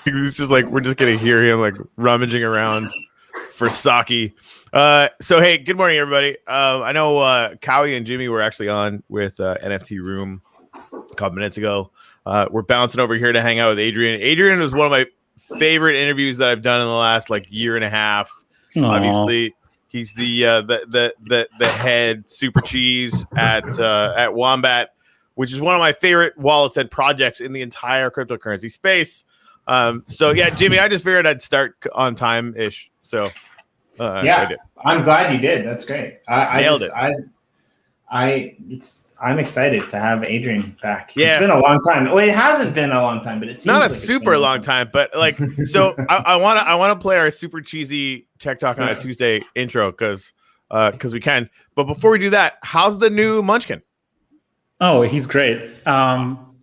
It's just like we're just gonna hear him like rummaging around for sake. So hey, good morning, everybody. I know Cowie and Jimmy were actually on with NFT Room a couple minutes ago. We're bouncing over here to hang out with Adrian. Adrian was one of my favorite interviews that I've done in the last like year and a half. Aww. Obviously, he's the head super cheese at Wombat, which is one of my favorite wallets and projects in the entire cryptocurrency space. So yeah, Jimmy, I just figured I'd start on time ish. So yeah, so I'm glad you did. That's great. I nailed it. I'm excited to have Adrian back. Yeah. It's been a long time. Well, it hasn't been a long time, but it seems not like a super long time. But like, so I want to play our super cheesy tech talk on a Tuesday intro because we can. But before we do that, how's the new Munchkin? Oh, he's great.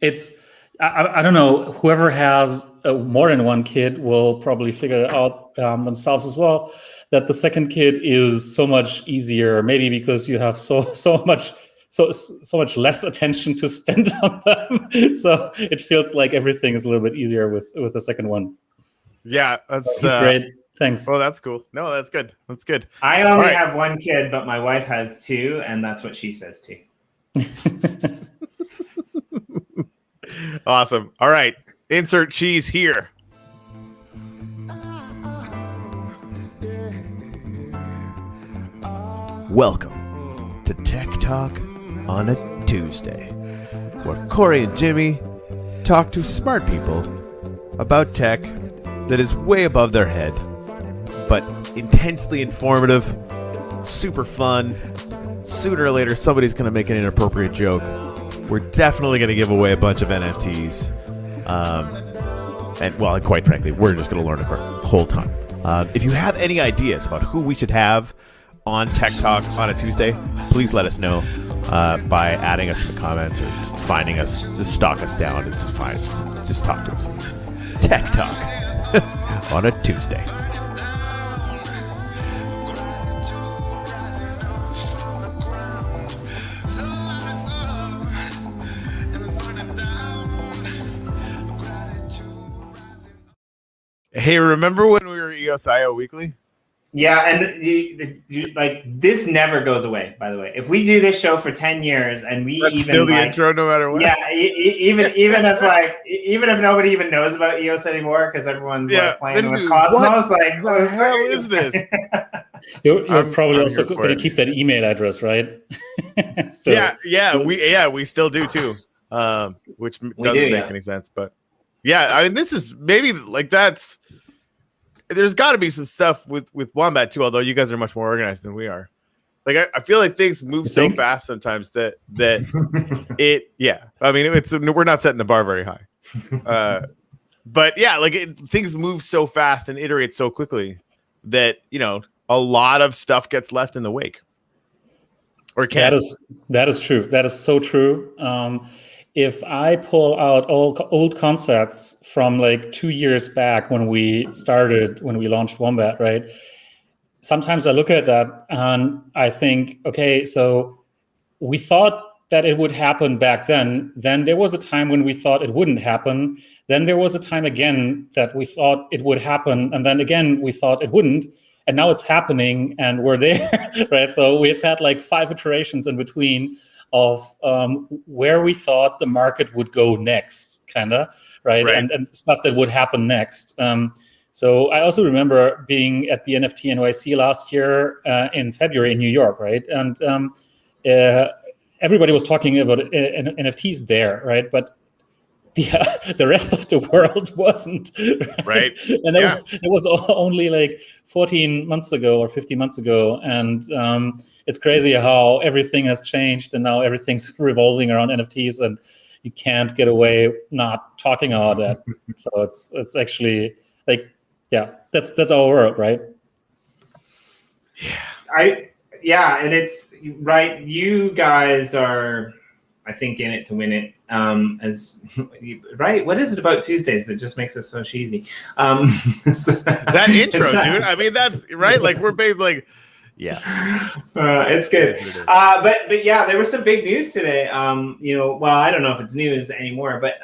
It's I don't know. Whoever has more than one kid will probably figure it out themselves as well. That the second kid is so much easier, maybe because you have so much less attention to spend on them. So it feels like everything is a little bit easier with the second one. Yeah, that's great. Thanks. Oh, that's cool. No, that's good. That's good. I only have one kid, but my wife has two, and that's what she says too. Awesome. All right. Insert cheese here. Welcome to Tech Talk on a Tuesday, where Corey and Jimmy talk to smart people about tech that is way above their head, but intensely informative, super fun. Sooner or later, somebody's going to make an inappropriate joke. We're definitely going to give away a bunch of NFTs. And quite frankly, we're just going to learn a whole ton. If you have any ideas about who we should have on Tech Talk on a Tuesday, please let us know by adding us in the comments or just finding us, just stalk us down. It's fine. Just talk to us. Tech Talk on a Tuesday. Hey, remember when we were EOSIO Weekly? Yeah, and you, like this never goes away. By the way, if we do this show for 10 years and we That's still the intro, no matter what. Yeah, even if nobody even knows about EOS anymore because everyone's like playing with Cosmos, like what the hell is this? You're probably also going to keep that email address, right? So, we still do too, which doesn't make any sense. But yeah, I mean, this is maybe like that's. There's got to be some stuff with Wombat too, although you guys are much more organized than we are. Like I feel like things move so fast sometimes that it. Yeah, I mean, we're not setting the bar very high, but yeah, like things move so fast and iterate so quickly that a lot of stuff gets left in the wake. Or can that is true. That is so true. If I pull out old concepts from like 2 years back when we launched Wombat, right? Sometimes I look at that and I think, okay, so we thought that it would happen back then. Then there was a time when we thought it wouldn't happen. Then there was a time again that we thought it would happen. And then again, we thought it wouldn't. And now it's happening and we're there, right? So we've had like 5 iterations in between of where we thought the market would go next, kind of, right? And stuff that would happen next. So I also remember being at the NFT NYC last year in February in New York, right? And everybody was talking about NFTs there, right? But the rest of the world wasn't, right? And it was only like 14 months ago or 15 months ago, and it's crazy how everything has changed, and now everything's revolving around NFTs, and you can't get away not talking about that. So it's actually like, yeah, that's our world, right? Yeah, and it's right. You guys are, I think, in it to win it. Right? What is it about Tuesdays that just makes us so cheesy? That intro, dude. I mean, that's right. Like we're based like Yeah, it's good. But yeah, there was some big news today. Well, I don't know if it's news anymore, but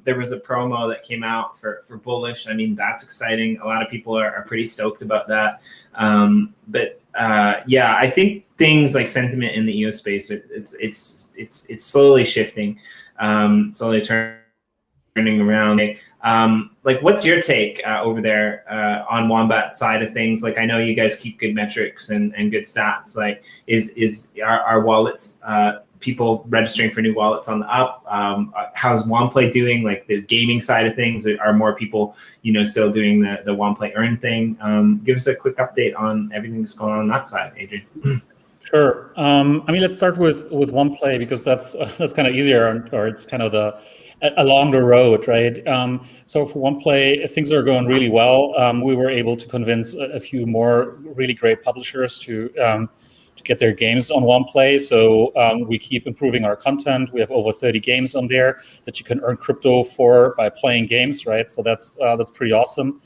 there was a promo that came out for Bullish. I mean, that's exciting. A lot of people are pretty stoked about that. Yeah, I think things like sentiment in the EO space, it's slowly shifting, slowly turning around. Like, what's your take over there on Wombat side of things? Like, I know you guys keep good metrics and good stats. Like, are wallets, people registering for new wallets on the up? How's Womplay doing? Like the gaming side of things, are more people, still doing the Womplay earn thing? Give us a quick update on everything that's going on that side, Adrian. Sure. I mean, let's start with Womplay, because that's kind of easier, or it's kind of along the road, right? So for Womplay, things are going really well. We were able to convince a few more really great publishers to get their games on Womplay. So we keep improving our content. We have over 30 games on there that you can earn crypto for by playing games, right? So that's pretty awesome.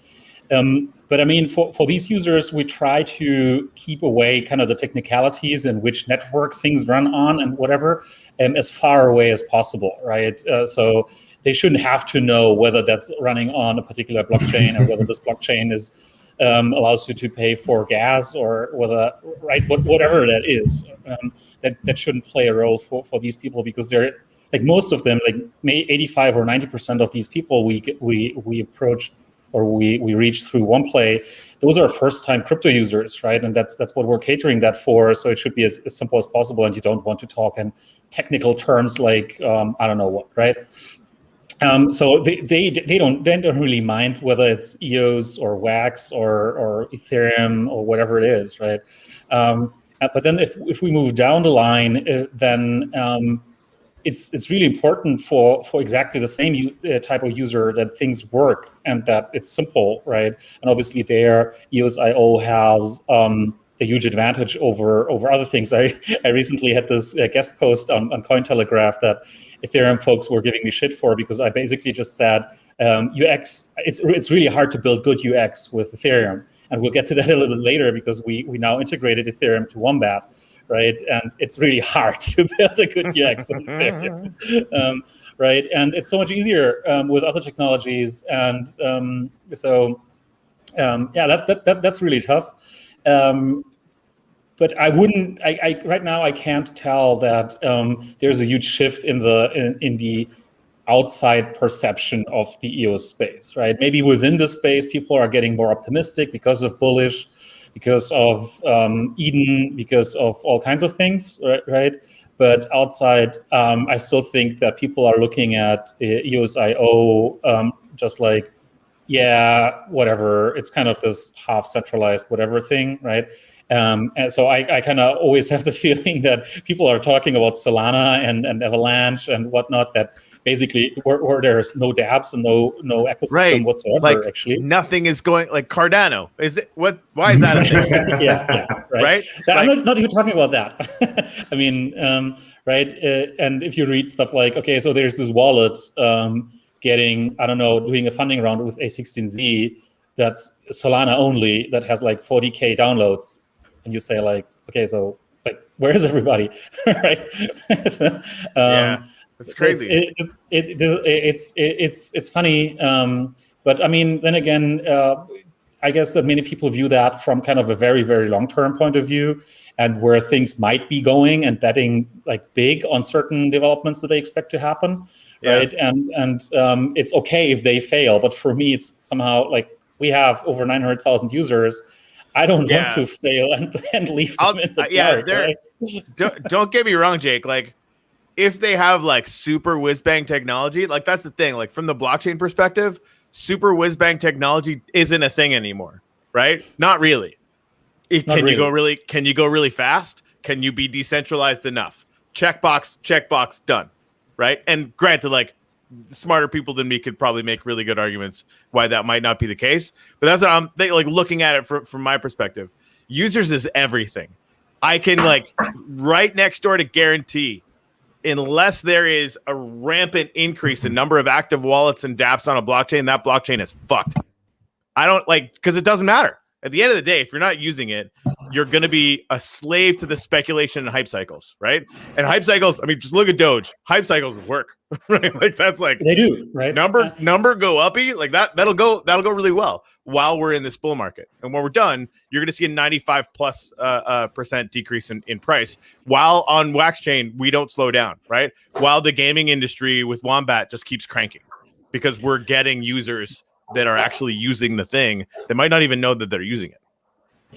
But I mean, for these users, we try to keep away kind of the technicalities and which network things run on and whatever, as far away as possible, right? So they shouldn't have to know whether that's running on a particular blockchain or whether this blockchain is allows you to pay for gas, or whether, right, whatever that is. That shouldn't play a role for these people, because they're like, most of them, like 85 or 90% of these people we approach, or we reach through Womplay, those are first-time crypto users, right? And that's what we're catering that for. So it should be as simple as possible, and you don't want to talk in technical terms like I don't know what, right? So they don't really mind whether it's EOS or WAX or Ethereum or whatever it is, right? But then if we move down the line, then it's really important for exactly the same type of user that things work and that it's simple, right? And obviously there, EOS.io has a huge advantage over other things. I recently had this guest post on Cointelegraph that Ethereum folks were giving me shit for, because I basically just said UX, it's really hard to build good UX with Ethereum. And we'll get to that a little bit later, because we now integrated Ethereum to Wombat, right? And it's really hard to build a good UX on Ethereum, right? And it's so much easier with other technologies. And that's really tough. But I wouldn't. Right now I can't tell that there's a huge shift in the outside perception of the EOS space, right? Maybe within the space, people are getting more optimistic because of Bullish, because of Eden, because of all kinds of things, right? But outside, I still think that people are looking at EOS.io just like, yeah, whatever. It's kind of this half centralized whatever thing, right? And so I kind of always have the feeling that people are talking about Solana and Avalanche and whatnot, that basically where there's no dApps and no ecosystem whatsoever. Like, actually, nothing is going, like Cardano. Is it what? Why is that a thing? yeah, right. I'm not even talking about that. I mean, right. And if you read stuff like, okay, so there's this wallet getting, I don't know, doing a funding round with A16Z that's Solana only, that has like 40K downloads. And you say like, okay, so like, where is everybody, right? Yeah, it's crazy. It's funny, but I mean, then again, I guess that many people view that from kind of a very, very long-term point of view, and where things might be going, and betting like big on certain developments that they expect to happen, right? And it's okay if they fail, but for me, it's somehow like, we have over 900,000 users. I don't want to fail and leave them in the dark. Right? Don't get me wrong, Jake. Like, if they have like super whiz-bang technology, like that's the thing. Like, from the blockchain perspective, super whiz-bang technology isn't a thing anymore, right? Not really. Can you go really fast? Can you be decentralized enough? Checkbox, done, right? And granted, like, smarter people than me could probably make really good arguments why that might not be the case, but that's what I'm like looking at it from my perspective. Users is everything. I can like right next door to guarantee, unless there is a rampant increase in number of active wallets and dApps on a blockchain, that blockchain is fucked. I don't like, because it doesn't matter. At the end of the day, if you're not using it, you're going to be a slave to the speculation and hype cycles, right? And hype cycles, I mean, just look at Doge. Hype cycles work, right? Like that's like they do, right? Number go uppy, like that'll go really well while we're in this bull market. And when we're done, you're going to see a 95+% decrease in price. While on Wax Chain, we don't slow down, right? While the gaming industry with Wombat just keeps cranking because we're getting users that are actually using the thing that might not even know that they're using it.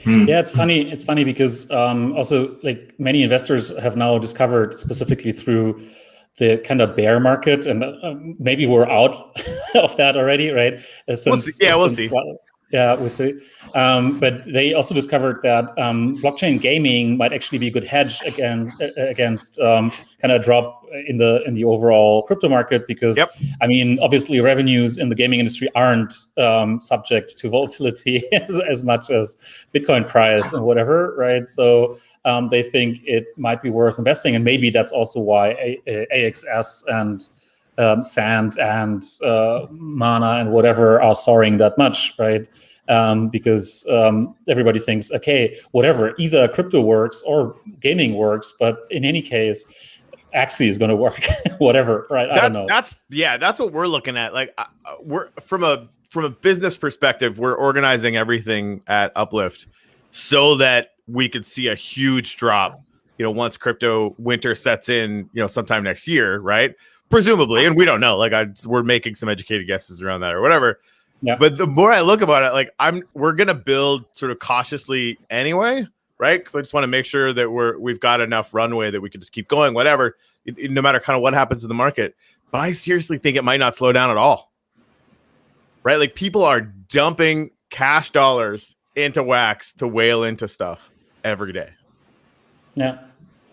Yeah, it's funny. It's funny because also like many investors have now discovered specifically through the kind of bear market, and maybe we're out of that already, right? We'll see. We'll see. Yeah, we'll see. But they also discovered that blockchain gaming might actually be a good hedge against kind of drop in the overall crypto market because, I mean, obviously revenues in the gaming industry aren't subject to volatility as much as Bitcoin price and whatever, right? So they think it might be worth investing, and maybe that's also why AXS and Sand and Mana and whatever are soaring that much, right? Because everybody thinks, okay, whatever, either crypto works or gaming works, but in any case, Axie is going to work, whatever, right? I don't know. That's what we're looking at. Like, we're from a business perspective, we're organizing everything at Uplift so that we could see a huge drop, once crypto winter sets in, sometime next year, right? Presumably, and we don't know. Like, we're making some educated guesses around that or whatever. Yeah. But the more I look about it, like we're gonna build sort of cautiously anyway, right? Because I just want to make sure that we've got enough runway that we can just keep going, whatever, no matter kind of what happens in the market. But I seriously think it might not slow down at all, right? Like people are dumping cash dollars into Wax to whale into stuff every day. Yeah.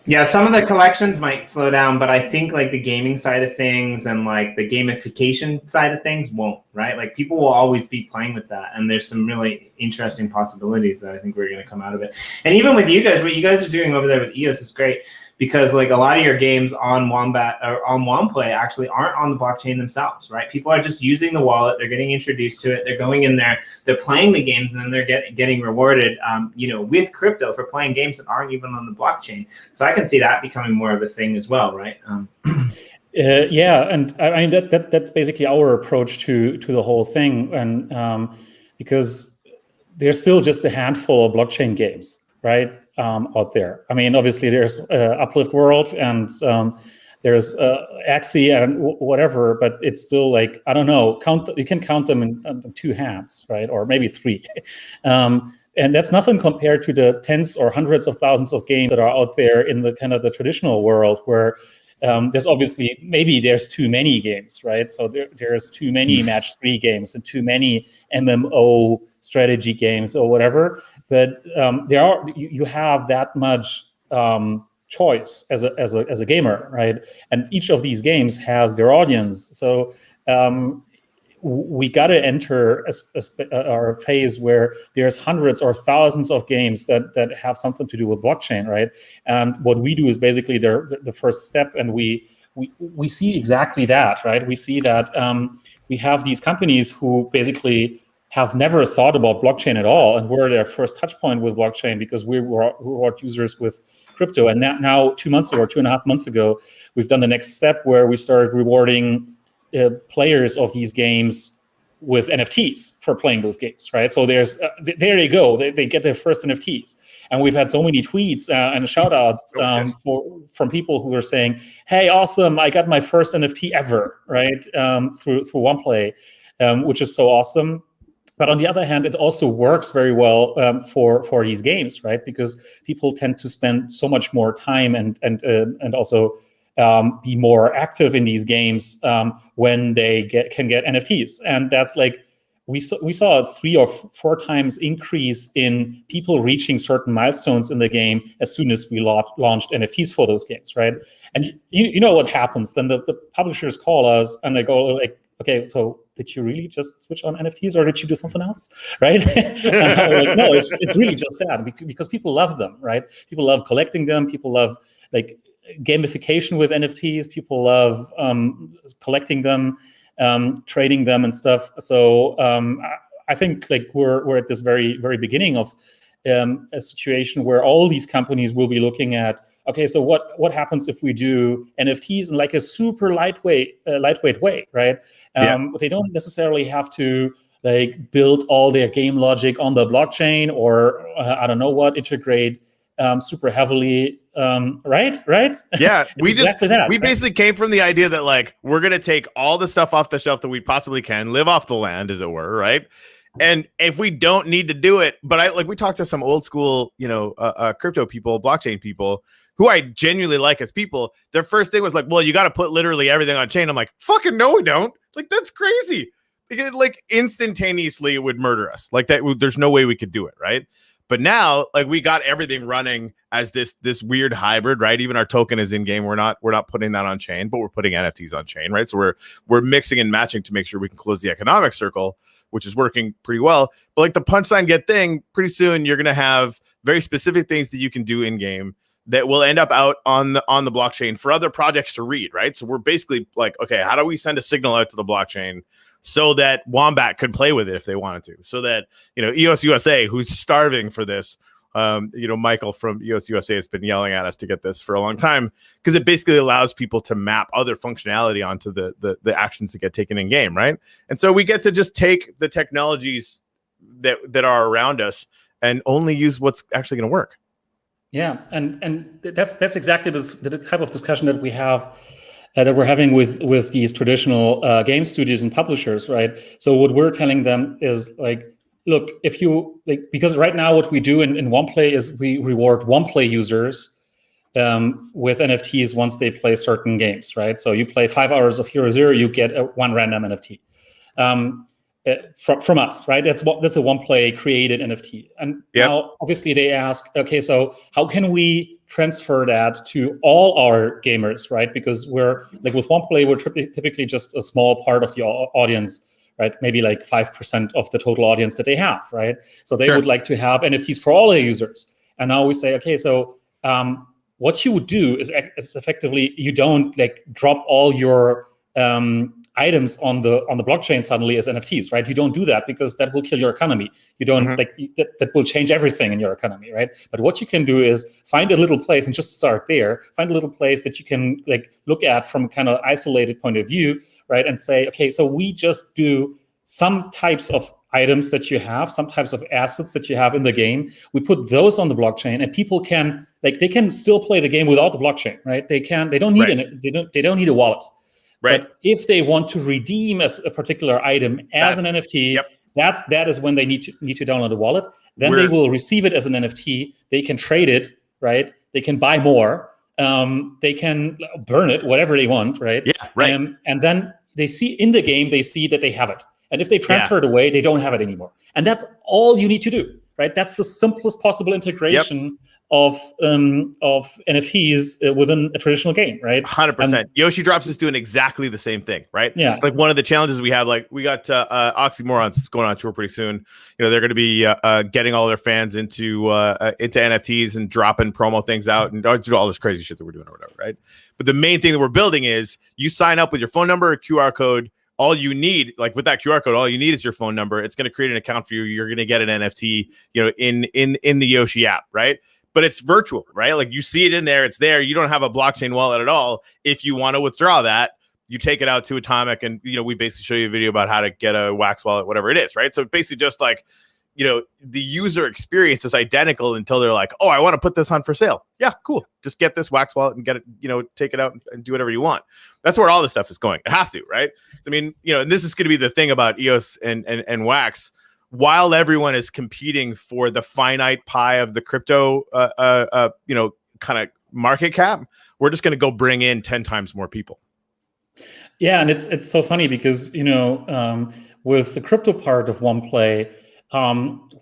Yeah, some of the collections might slow down, but I think like the gaming side of things and like the gamification side of things won't, right? Like people will always be playing with that. And there's some really interesting possibilities that I think we're going to come out of it. And even with you guys, what you guys are doing over there with EOS is great because like a lot of your games on Wombat or on Womplay actually aren't on the blockchain themselves, right? People are just using the wallet. They're getting introduced to it. They're going in there, they're playing the games, and then they're getting rewarded, with crypto for playing games that aren't even on the blockchain. So I can see that becoming more of a thing as well, right? Yeah, and I mean that's basically our approach to the whole thing, and because there's still just a handful of blockchain games, right? Out there. I mean, obviously there's Uplift World and there's Axie and whatever, but it's still like, I don't know, you can count them in two hands, right? Or maybe three. And that's nothing compared to the tens or hundreds of thousands of games that are out there in the kind of the traditional world where there's obviously, maybe there's too many games, right? So there's too many match 3 games and too many MMO strategy games or whatever. But you have that much choice as a gamer, right? And each of these games has their audience. So we got to enter a phase where there's hundreds or thousands of games that have something to do with blockchain, right? And what we do is basically the first step, and we see exactly that, right? We see that we have these companies who basically have never thought about blockchain at all, and we're their first touch point with blockchain because we were users with crypto. And now 2 months ago or 2.5 months ago, we've done the next step where we started rewarding players of these games with NFTs for playing those games, right? So there you go. They get their first NFTs. And we've had so many tweets and shout outs from people who are saying, hey, awesome, I got my first NFT ever, right? Through Womplay, which is so awesome. But on the other hand, it also works very well for these games, right? Because people tend to spend so much more time and also be more active in these games when they can get NFTs, and that's like we saw a 3 or 4 times increase in people reaching certain milestones in the game as soon as we launched NFTs for those games, right? And you know what happens? Then the publishers call us and they go like, okay, so did you really just switch on NFTs or did you do something else, right? Like, no, it's really just that because people love them, right? People love collecting them. People love like gamification with NFTs. People love collecting them, trading them and stuff. So I think like we're at this very, very beginning of a situation where all these companies will be looking at, okay, so what happens if we do NFTs in like a super lightweight way, right? But they don't necessarily have to like build all their game logic on the blockchain, or I don't know what, integrate super heavily, right? Yeah, we right? basically came from the idea that like we're gonna take all the stuff off the shelf that we possibly can, live off the land, as it were, right? And if we don't need to do it, but we talked to some old school, crypto people, blockchain people, who I genuinely like as people. Their first thing was like, well, you got to put literally everything on chain. I'm like, fucking no, we don't. Like, that's crazy. Like instantaneously it would murder us. Like that, there's no way we could do it, right? But now, like, we got everything running as this weird hybrid, right? Even our token is in game. We're not putting that on chain, but we're putting NFTs on chain, right? So we're mixing and matching to make sure we can close the economic circle, which is working pretty well. But like the punchline get thing, pretty soon you're gonna have very specific things that you can do in game that will end up out on the blockchain for other projects to read, right? So we're basically like, okay, how do we send a signal out to the blockchain so that Wombat could play with it if they wanted to, so that, EOS USA, who's starving for this, Michael from EOS USA has been yelling at us to get this for a long time, because it basically allows people to map other functionality onto the actions that get taken in game, right? And so we get to just take the technologies that are around us and only use what's actually going to work. Yeah, and that's exactly the type of discussion that we have. That we're having with these traditional game studios and publishers, right? So what we're telling them is like, look, if you like, because right now what we do in Womplay is we reward Womplay users with NFTs once they play certain games, right? So you play 5 hours of Hero Zero, you get one random NFT from us, right? That's a Womplay created NFT. And now obviously they ask, okay, so how can we transfer that to all our gamers, right? Because we're like with Womplay, we're typically just a small part of the audience, right? Maybe like 5% of the total audience that they have, right? So they would like to have NFTs for all their users. And now we say, okay, so what you would do is effectively you don't like drop all your items on the blockchain suddenly as NFTs, right? You don't do that because that will kill your economy. You don't that will change everything in your economy, right? But what you can do is find a little place and just start there. Find a little place that you can like look at from kind of isolated point of view, right? And say, okay, so we just do some types of items that you have, some types of assets that you have in the game. We put those on the blockchain, and people can they can still play the game without the blockchain, right? They don't need they don't need a wallet. Right. But if they want to redeem a particular item as an NFT, that is when they need to download a wallet. Then they will receive it as an NFT. They can trade it, right? They can buy more. They can burn it, whatever they want, right? Yeah, right. And then they see in the game, they see that they have it. And if they transfer it away, they don't have it anymore. And that's all you need to do, right? That's the simplest possible integration of NFTs within a traditional game, right? 100%. Yoshi Drops is doing exactly the same thing, right? Yeah. It's like one of the challenges we have. Like we got Oxymorons going on tour pretty soon. They're going to be getting all their fans into NFTs and dropping promo things out and do all this crazy shit that we're doing or whatever, right? But the main thing that we're building is you sign up with your phone number, QR code. All you need, like with that QR code, all you need is your phone number. It's going to create an account for you. You're going to get an NFT, in the Yoshi app, right? But it's virtual, right? Like you see it in there, it's there. You don't have a blockchain wallet at all. If you want to withdraw that, you take it out to Atomic, and we basically show you a video about how to get a Wax wallet, whatever it is, right? So basically, just like the user experience is identical until they're like, oh, I want to put this on for sale. Yeah, cool. Just get this Wax wallet and get it, take it out and do whatever you want. That's where all this stuff is going. It has to, right? I mean, and this is going to be the thing about EOS and Wax. While everyone is competing for the finite pie of the crypto, kind of market cap, we're just going to go bring in 10 times more people. Yeah, and it's so funny because with the crypto part of Womplay,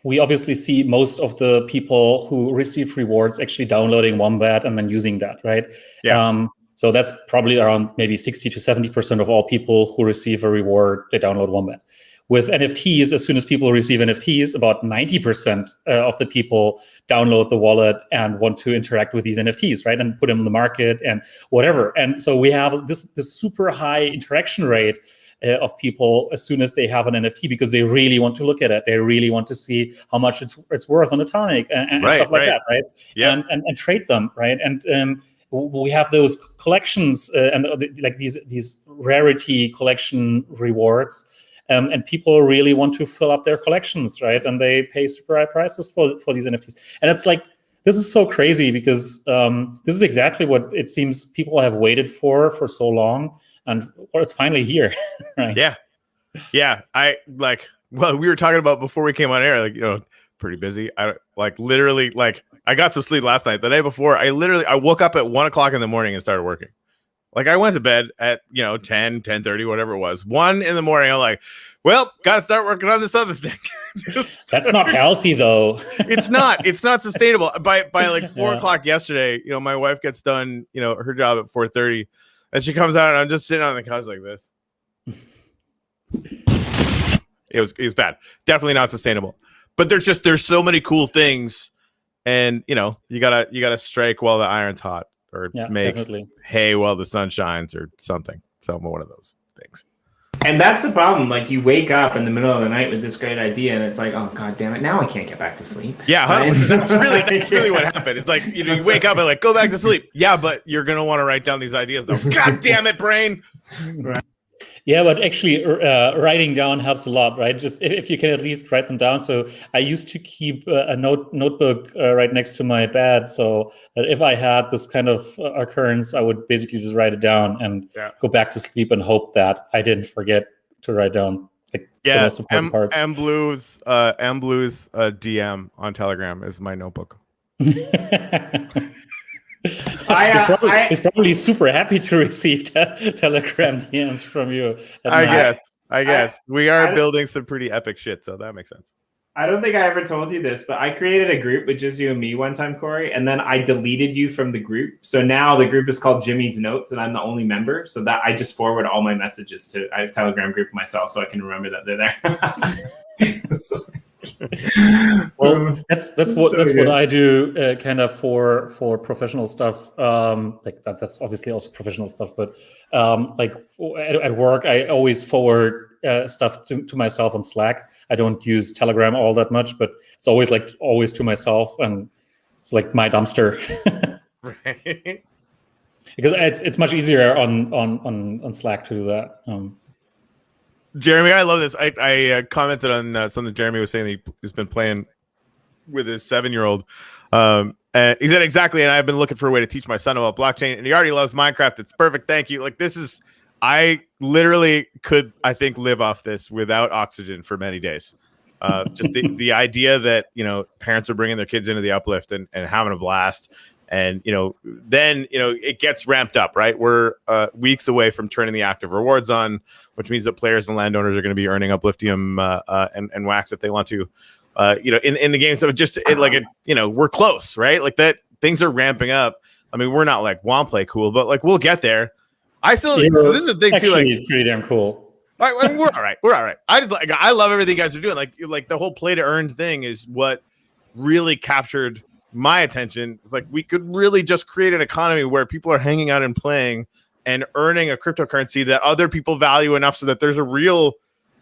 we obviously see most of the people who receive rewards actually downloading Wombat and then using that, right? Yeah. So that's probably around maybe 60 to 70% of all people who receive a reward, they download Wombat. With NFTs, as soon as people receive NFTs, about 90% of the people download the wallet and want to interact with these NFTs, right? And put them in the market and whatever. And so we have this super high interaction rate of people as soon as they have an NFT, because they really want to look at it. They really want to see how much it's worth on Atomic and stuff like that, right? Yeah, and trade them, right? And we have those collections and like these rarity collection rewards. And people really want to fill up their collections, right? And they pay super high prices for these NFTs. And it's like, this is so crazy because this is exactly what it seems people have waited for so long. And it's finally here, right? Yeah. Well, we were talking about before we came on air, like, pretty busy. I literally I got some sleep last night. The day before, I woke up at 1 o'clock in the morning and started working. Like, I went to bed at 10:30, whatever it was. 1 in the morning, I'm like, well, got to start working on this other thing. That's not healthy, though. It's not sustainable. By like 4 o'clock yesterday, my wife gets done, her job at 4:30, and she comes out, and I'm just sitting on the couch like this. It was bad. Definitely not sustainable. But there's so many cool things, and you gotta strike while the iron's hot. Or make hay while the sun shines, or something. So one of those things. And that's the problem. Like, you wake up in the middle of the night with this great idea, and it's like, oh god damn it! Now I can't get back to sleep. Yeah, that's really what happened. It's like you wake up and like, go back to sleep. Yeah, but you're gonna want to write down these ideas though. God damn it, brain. Right. Yeah, but actually writing down helps a lot, right? Just if you can at least write them down. So I used to keep a notebook right next to my bed, so that if I had this kind of occurrence, I would basically just write it down and go back to sleep and hope that I didn't forget to write down the most important parts. Blue's DM on Telegram is my notebook. He's probably super happy to receive Telegram DMs from you. I guess we are building some pretty epic shit, so that makes sense. I don't think I ever told you this, but I created a group with just you and me one time, Corey, and then I deleted you from the group. So now the group is called Jimmy's Notes, and I'm the only member. So that I just forward all my messages to a Telegram group myself, so I can remember that they're there. Well, that's what I do kind of for professional stuff. That's obviously also professional stuff, but like at work, I always forward stuff to myself on Slack. I don't use Telegram all that much, but it's always to myself, and it's like my dumpster. Right. Because it's much easier on Slack to do that. Jeremy, I love this. I commented on something Jeremy was saying that he's been playing with his 7-year-old. And he said exactly, and I've been looking for a way to teach my son about blockchain, and he already loves Minecraft. It's perfect. Thank you. Like, I literally could, I think, live off this without oxygen for many days. Just the idea that, parents are bringing their kids into the uplift and having a blast. And, then, it gets ramped up, right? We're weeks away from turning the active rewards on, which means that players and landowners are going to be earning Upliftium and wax if they want to, in the game. So we're close, right? Like that, things are ramping up. I mean, we're not like Womplay cool, but like, we'll get there. So this is a thing too. Like, pretty damn cool. I mean, we're all right. We're all right. I love everything you guys are doing. Like the whole play to earn thing is what really captured my attention. It's like we could really just create an economy where people are hanging out and playing and earning a cryptocurrency that other people value enough so that there's a real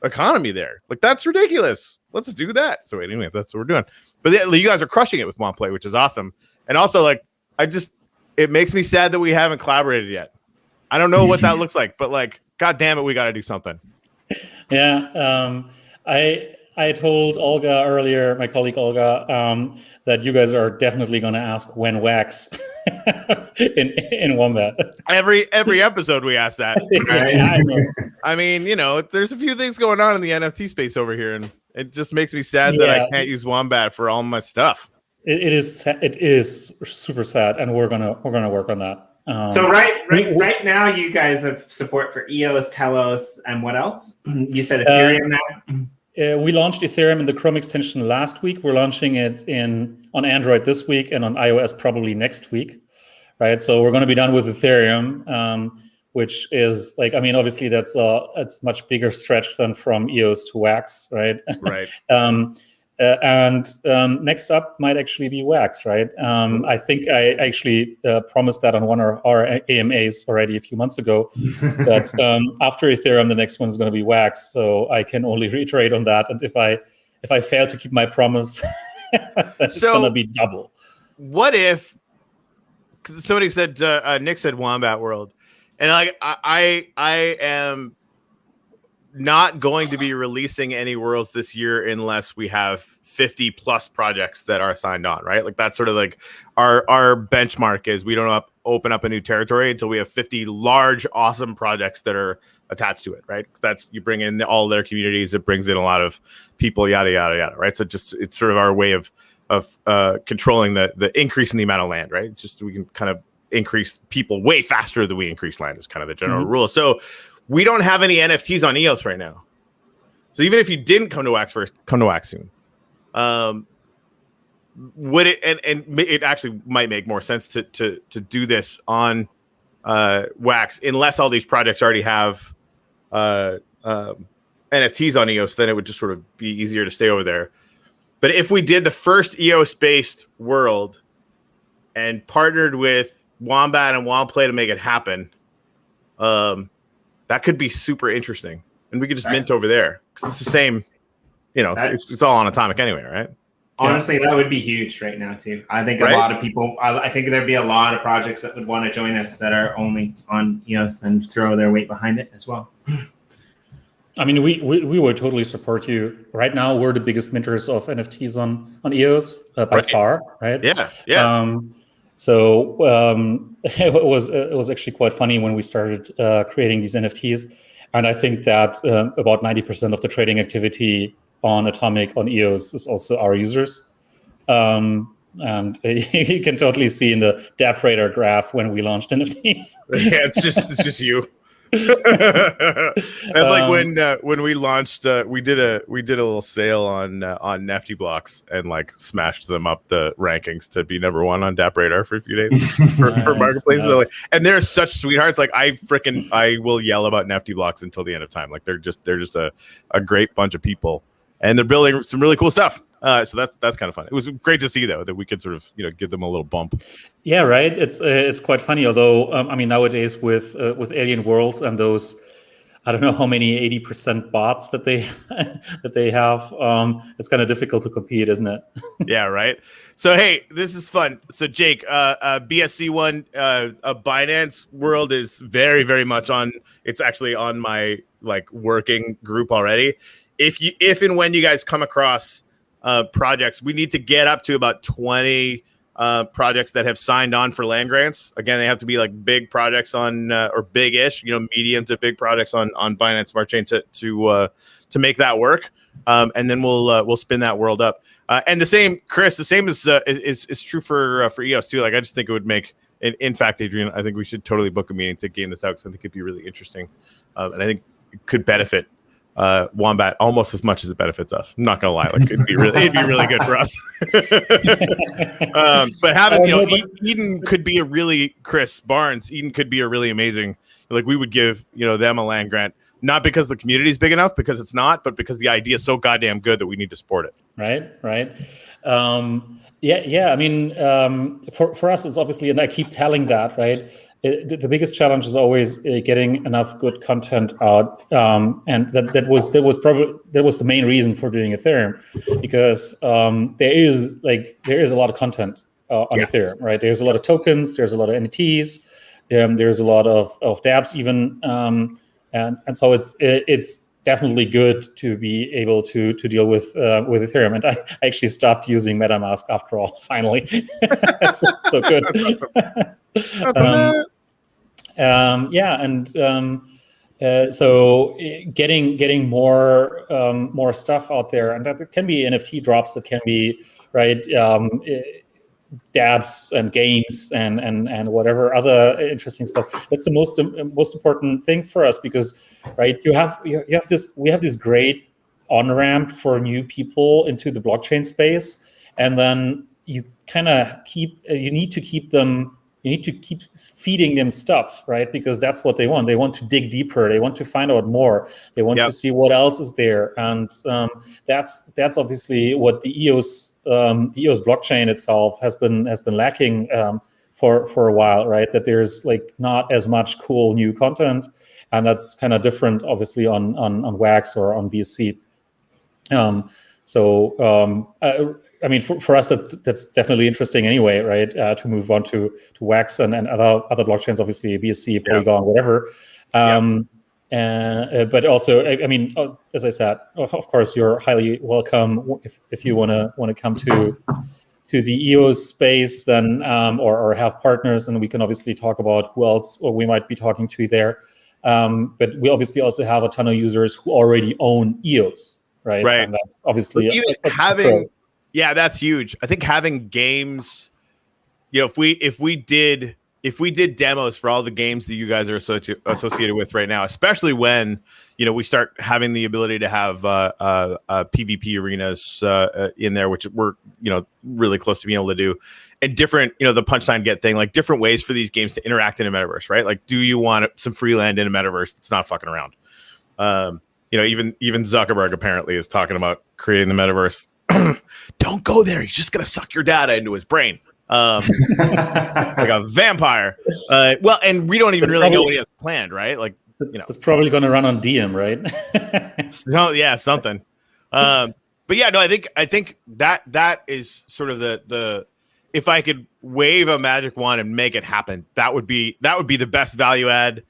economy there. Like, that's ridiculous. Let's do that. So anyway, that's what we're doing. But you guys are crushing it with Womplay, which is awesome. And also, like, it makes me sad that we haven't collaborated yet. I don't know what that looks like, but like, God damn it, we got to do something. Yeah. I told Olga earlier, my colleague Olga, that you guys are definitely going to ask when wax in Wombat. Every episode we ask that. Yeah, I mean, there's a few things going on in the NFT space over here, and it just makes me sad that I can't use Wombat for all my stuff. It is super sad, and we're gonna work on that. So right now, you guys have support for EOS, Telos, and what else? You said Ethereum now. We launched Ethereum in the Chrome extension last week. We're launching it on Android this week and on iOS probably next week, right? So we're going to be done with Ethereum, which is like, I mean, obviously that's much bigger stretch than from EOS to Wax, right? Right. And next up might actually be Wax, right? I think I actually promised that on one of our AMAs already a few months ago, that after Ethereum, the next one is going to be Wax. So I can only reiterate on that. And if I fail to keep my promise, it's going to be double. What if somebody said, Nick said Wombat World, and like I am not going to be releasing any worlds this year unless we have 50 plus projects that are signed on, right? Like that's sort of like our benchmark is we don't open up a new territory until we have 50 large, awesome projects that are attached to it, right? That's, you bring in all their communities, it brings in a lot of people, yada, yada, yada, right? So just, it's sort of our way of controlling the increase in the amount of land, right? It's just, we can kind of increase people way faster than we increase land is kind of the general rule. So we don't have any NFTs on EOS right now. So even if you didn't come to Wax first, come to Wax soon. Would it, and it actually might make more sense to do this on Wax, unless all these projects already have NFTs on EOS, then it would just sort of be easier to stay over there. But if we did the first EOS-based world and partnered with Wombat and Womplay to make it happen, that could be super interesting, and we could just mint over there because it's the same, you know, it's all on Atomic anyway, right? Honestly, that would be huge right now too. I think a lot of people, I think there'd be a lot of projects that would want to join us that are only on EOS and throw their weight behind it as well. I mean, we would totally support you. Right now, we're the biggest minters of NFTs on EOS by far, right? Yeah. So it was actually quite funny when we started creating these NFTs, and I think that about 90% of the trading activity on Atomic on EOS is also our users, and you can totally see in the DApp radar graph when we launched NFTs. Yeah, it's just you. That's like when we launched, we did a little sale on Nifty Blocks and like smashed them up the rankings to be number one on DApp Radar for a few days for marketplaces. Nice. And they're such sweethearts. Like I will yell about Nifty Blocks until the end of time. Like they're just a great bunch of people, and they're building some really cool stuff. So that's kind of fun. It was great to see though that we could sort of give them a little bump. Yeah, right. It's quite funny. Although I mean nowadays with Alien Worlds and those, I don't know how many 80% bots that they have. It's kind of difficult to compete, isn't it? Yeah, right. So hey, this is fun. So Jake, BSC1, a Binance World is very, very much on. It's actually on my like working group already. If and when you guys come across projects, we need to get up to about 20 projects that have signed on for land grants. Again, they have to be like big projects on or big-ish, medium to big projects on Binance Smart Chain to make that work. And then we'll spin that world up. And the same, Chris, the same is true for EOS too. Like I just think it would make. In fact, Adrian, I think we should totally book a meeting to game this out because I think it'd be really interesting, and I think it could benefit Wombat almost as much as it benefits us. I'm not gonna lie, like it'd be really good for us. But having Eden could be a really Eden could be a really amazing. Like we would give them a land grant, not because the community is big enough, because it's not, but because the idea is so goddamn good that we need to support it. Right. Yeah. I mean, for us, it's obviously, and I keep telling that, right. The biggest challenge is always getting enough good content out, and that was the main reason for doing Ethereum, because there is a lot of content on Ethereum, right? There's a lot of tokens, there's a lot of NFTs, there's a lot of dApps even, and so it's definitely good to be able to deal with Ethereum. And I actually stopped using MetaMask after all. Finally, it's so good. So getting more stuff out there, and that can be NFT drops, that can be dApps and games and whatever other interesting stuff. That's the most important thing for us, because we have this great on-ramp for new people into the blockchain space, and then you kind of you need to keep them you need to keep feeding them stuff, right? Because that's what they want. They want to dig deeper. They want to find out more. They want to see what else is there. And that's obviously what the EOS blockchain itself has been lacking for a while, right? That there's like not as much cool new content, and that's kind of different, obviously, on Wax or on BSC. I mean, for us, that's definitely interesting anyway, right? To move on to Wax and other blockchains, obviously BSC, Polygon, whatever. But also, I mean, as I said, of course, you're highly welcome if you want to come to the EOS space, then or have partners, and we can obviously talk about who else or we might be talking to there. But we obviously also have a ton of users who already own EOS, right? Right. And that's obviously that's huge. I think having games, if we did demos for all the games that you guys are associated with right now, especially when we start having the ability to have PvP arenas in there, which we're really close to being able to do, and different the punchline get thing, like different ways for these games to interact in a metaverse, right? Like, do you want some free land in a metaverse that's not fucking around? Even Zuckerberg apparently is talking about creating the metaverse. Don't go there. He's just gonna suck your data into his brain. Like a vampire. Well, and we don't even really know what he has planned, right? Like, it's probably going to run on DM, right? So yeah, something. But yeah, no, I think that is sort of the if I could wave a magic wand and make it happen, that would be the best value add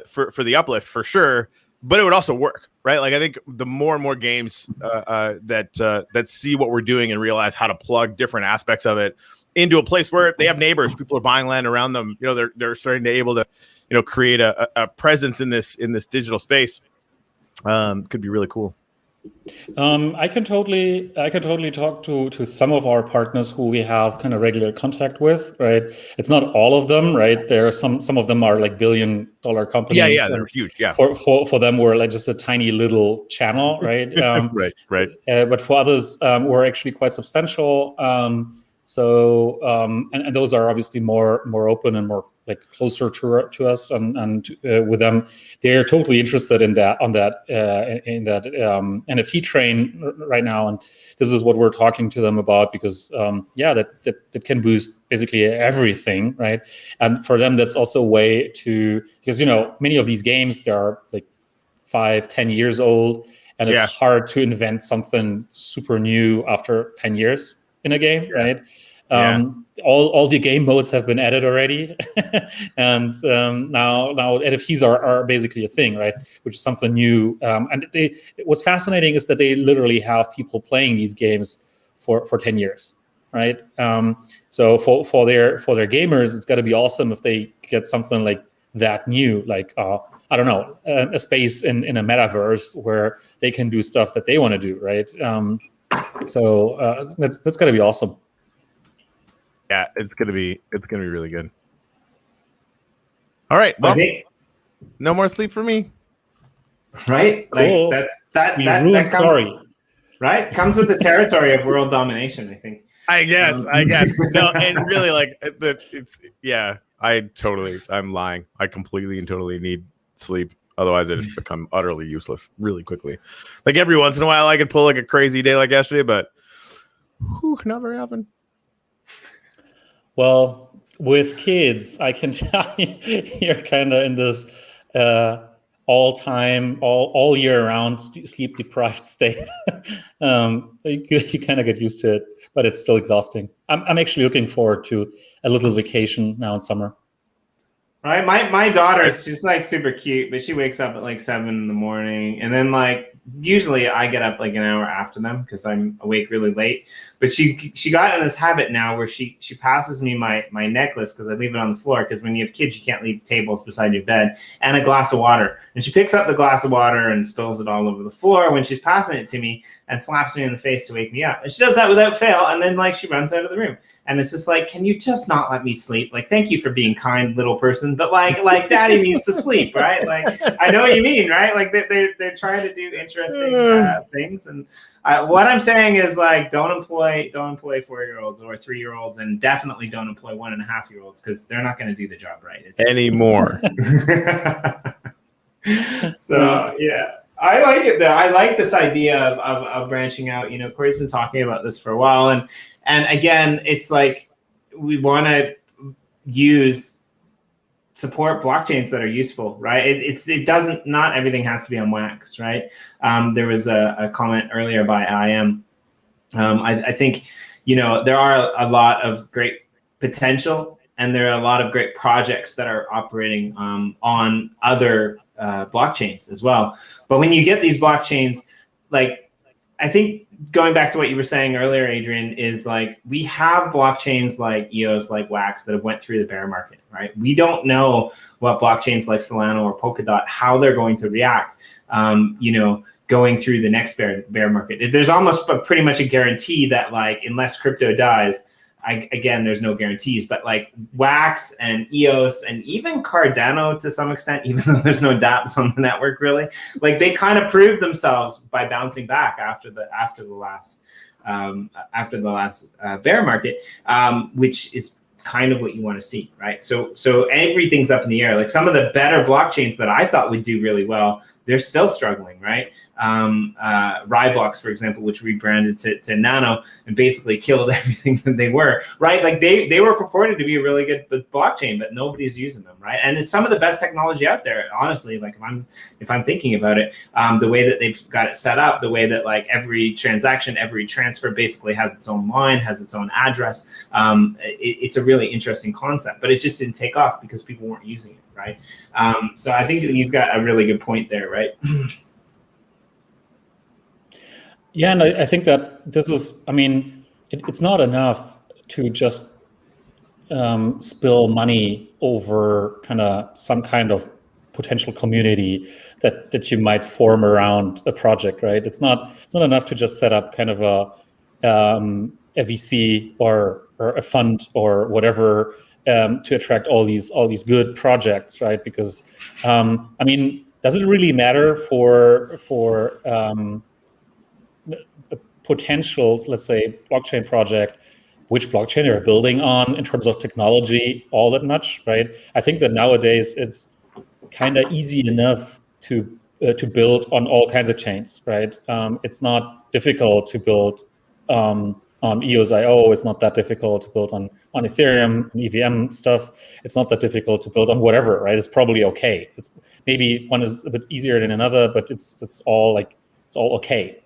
for the uplift for sure. But it would also work, right? Like, I think the more and more games that see what we're doing and realize how to plug different aspects of it into a place where they have neighbors, people are buying land around them. They're starting to able to, create a presence in this digital space. Could be really cool. I can totally talk to some of our partners who we have kind of regular contact with, right? It's not all of them, right? There are some of them are like billion-dollar companies. Yeah, they're huge. Yeah. For them, we're like just a tiny little channel, right? Right. But for others, we're actually quite substantial. And those are obviously more open and more like closer to us, and with them, they're totally interested in that NFT train right now, and this is what we're talking to them about, because that can boost basically everything, right? And for them, that's also a way to, because many of these games, they are like 5-10 years old, and it's hard to invent something super new after 10 years in a game, right? All the game modes have been added already, and now NFTs are basically a thing, right? Which is something new. And what's fascinating is that they literally have people playing these games for 10 years, right? So for their gamers, it's got to be awesome if they get something like that new, like I don't know, a space in a metaverse where they can do stuff that they want to do, right? So that's got to be awesome. Yeah, it's gonna be really good. All right, well, no more sleep for me. Right? Cool. Like that comes right? Comes with the territory of world domination, I think. I guess. No, and really, like, I'm lying. I completely and totally need sleep. Otherwise, I just become utterly useless really quickly. Like, every once in a while, I could pull like a crazy day like yesterday, but not very often. Well, with kids, I can tell you're kind of in this all year round sleep deprived state. You kind of get used to it, but it's still exhausting. I'm actually looking forward to a little vacation now in summer. Right, my daughter's just like super cute, but she wakes up at like 7 a.m, and then like usually I get up like an hour after them because I'm awake really late. But she got in this habit now where she passes me my necklace, because I leave it on the floor, because when you have kids you can't leave tables beside your bed, and a glass of water. And she picks up the glass of water and spills it all over the floor when she's passing it to me, and slaps me in the face to wake me up. And she does that without fail, and then like she runs out of the room. And it's just like, can you just not let me sleep? Like, thank you for being kind, little person, but like daddy needs to sleep, right? Like, I know what you mean, right? Like they're trying to do interesting interesting things. And what I'm saying is like, don't employ 4-year-olds or 3-year-olds, and definitely don't employ 1.5-year-olds, because they're not going to do the job right. It's anymore. So yeah, I like it though. I like this idea of branching out. Corey's been talking about this for a while, and again, it's like we want to support blockchains that are useful, right? It doesn't, not everything has to be on Wax, right? There was a comment earlier by IM. I think, there are a lot of great potential, and there are a lot of great projects that are operating on other blockchains as well. But when you get these blockchains, like, I think going back to what you were saying earlier, Adrian, is like, we have blockchains like EOS, like Wax, that have went through the bear market, right? We don't know what blockchains like Solana or Polkadot, how they're going to react, going through the next bear market. There's almost pretty much a guarantee that, like, unless crypto dies, again, there's no guarantees, but like Wax and EOS and even Cardano to some extent, even though there's no dApps on the network really, like they kind of proved themselves by bouncing back after the last bear market, which is kind of what you want to see, right? So everything's up in the air. Like some of the better blockchains that I thought would do really well, they're still struggling, right? Ryblox, for example, which rebranded to Nano and basically killed everything that they were, right? Like they were purported to be a really good blockchain, but nobody's using them, right? And it's some of the best technology out there, honestly. Like if I'm thinking about it, the way that they've got it set up, the way that like every transaction, every transfer basically has its own line, has its own address. It's a really interesting concept, but it just didn't take off because people weren't using it, right? So I think that you've got a really good point there, right? Yeah, and I think that this is, I mean, it's not enough to just spill money over some kind of potential community that you might form around a project, right? It's not enough to just set up kind of a VC or a fund or whatever to attract all these good projects, right? Because I mean, does it really matter for potential, let's say, blockchain project, which blockchain you're building on in terms of technology all that much, right? I think that nowadays it's kind of easy enough to build on all kinds of chains, right? It's not difficult to build on EOS.io. It's not that difficult to build on Ethereum and EVM stuff. It's not that difficult to build on whatever, right? It's probably okay. It's maybe one is a bit easier than another, but it's all okay.